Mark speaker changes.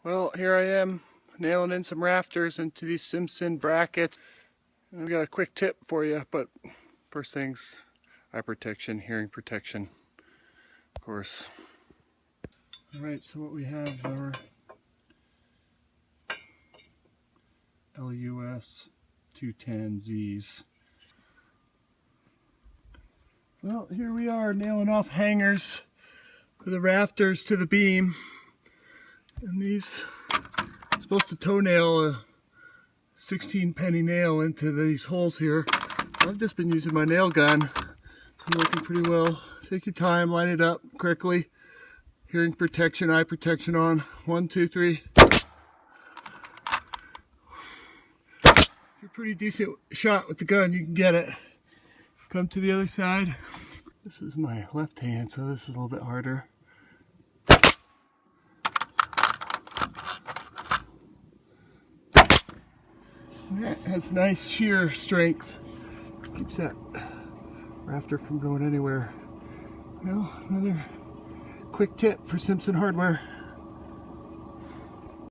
Speaker 1: Well, here I am nailing in some rafters into these Simpson brackets. I've got a quick tip for you, but first things, eye protection, hearing protection, of course. Alright, so what we have are LUS210Zs. Well, here we are nailing off hangers for the rafters to the beam. And these are supposed to toenail a 16-penny nail into these holes here. I've just been using my nail gun. It's working pretty well. Take your time, line it up correctly. Hearing protection, eye protection on. 1, 2, 3. If you're a pretty decent shot with the gun, you can get it. Come to the other side. This is my left hand, so this is a little bit harder. That has nice shear strength. Keeps that rafter from going anywhere. Well, another quick tip for Simpson hardware.